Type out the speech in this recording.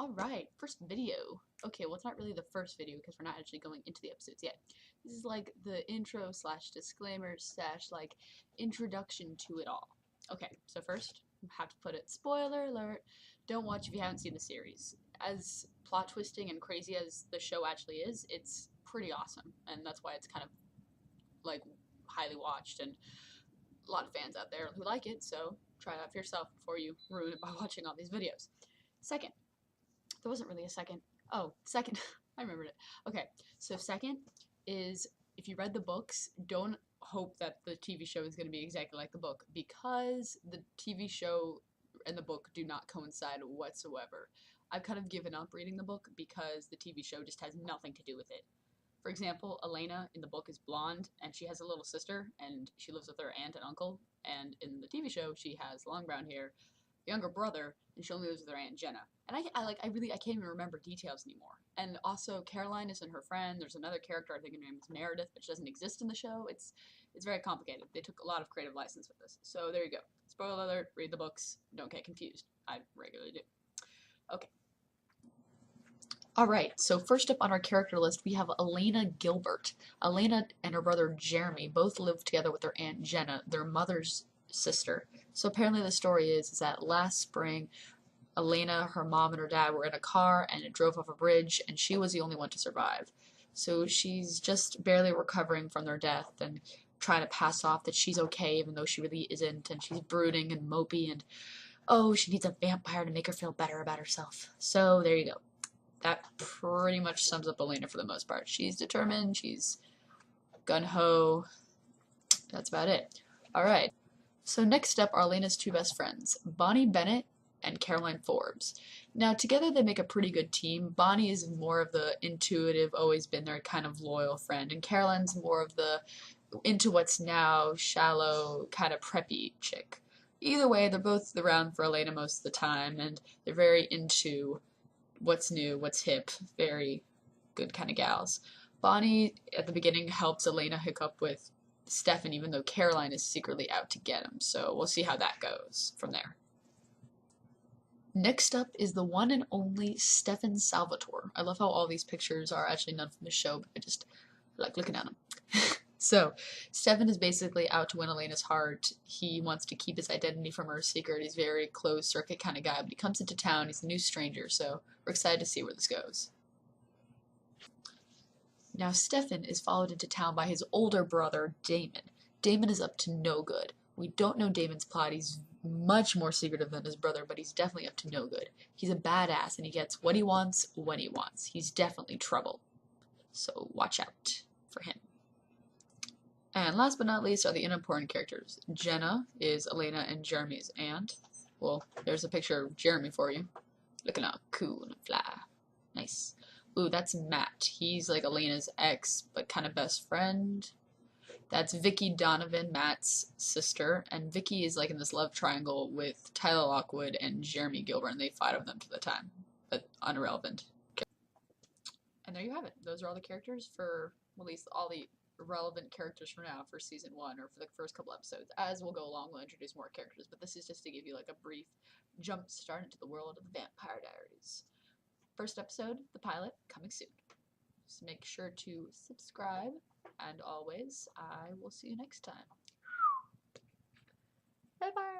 Alright, first video. Okay, well it's not really the first video because we're not actually going into the episodes yet. This is like the intro slash disclaimer slash like introduction to it all. Okay, so first, I have to put it, spoiler alert, don't watch if you haven't seen the series. As plot twisting and crazy as the show actually is, it's pretty awesome, and that's why it's kind of like highly watched and a lot of fans out there who like it, so try it out for yourself before you ruin it by watching all these videos. Second, there wasn't really a second. Oh, second. I remembered it. Okay, so second is if you read the books, don't hope that the TV show is going to be exactly like the book because the TV show and the book do not coincide whatsoever. I've kind of given up reading the book because the TV show just has nothing to do with it. For example, Elena in the book is blonde and she has a little sister and she lives with her aunt and uncle, and in the TV show she has long brown hair, younger brother, and she only lives with her aunt Jenna. And I can't even remember details anymore. And also Caroline isn't her friend. There's another character, I think her name is Meredith, but she doesn't exist in the show. It's very complicated. They took a lot of creative license with this. So there you go. Spoiler alert, read the books. Don't get confused. I regularly do. Okay. Alright, so first up on our character list, we have Elana Gilbert. Elana and her brother Jeremy both live together with their aunt Jenna, their mother's sister. So apparently the story is that last spring, Elena, her mom, and her dad were in a car and it drove off a bridge, and she was the only one to survive. So she's just barely recovering from their death and trying to pass off that she's okay even though she really isn't, and she's brooding and mopey, and oh, she needs a vampire to make her feel better about herself. So there you go. That pretty much sums up Elena for the most part. She's determined, she's gun-ho. That's about it. Alright. So next up are Elena's two best friends, Bonnie Bennett and Caroline Forbes. Now together they make a pretty good team. Bonnie is more of the intuitive, always been there kind of loyal friend, and Caroline's more of the into what's now, shallow, kind of preppy chick. Either way, they're both around for Elena most of the time, and they're very into what's new, what's hip, very good kind of gals. Bonnie at the beginning helps Elena hook up with Stephan, even though Caroline is secretly out to get him, so we'll see how that goes from there. Next up is the one and only Stephan Salvatore. I love how all these pictures are actually none from the show, but I just like looking at them. So, Stephan is basically out to win Elena's heart. He wants to keep his identity from her secret. He's a very closed circuit kind of guy, but he comes into town. He's a new stranger, so we're excited to see where this goes. Now, Stephan is followed into town by his older brother, Damon. Damon is up to no good. We don't know Damon's plot. He's much more secretive than his brother, but he's definitely up to no good. He's a badass, and he gets what he wants when he wants. He's definitely trouble. So watch out for him. And last but not least are the unimportant characters. Jenna is Elena and Jeremy's aunt. Well, there's a picture of Jeremy for you. Looking all cool and fly. Nice. Ooh, that's Matt. He's like Elena's ex, but kind of best friend. That's Vicky Donovan, Matt's sister. And Vicky is like in this love triangle with Tyler Lockwood and Jeremy Gilbert, and they fight over them for the time. But irrelevant. And there you have it. Those are all the characters for, well, at least all the relevant characters for now for season 1 or for the first couple episodes. As we'll go along, we'll introduce more characters, but this is just to give you like a brief jump start into the world of the Vampire Diaries. First episode, the pilot, coming soon. So make sure to subscribe, and always, I will see you next time. Bye bye!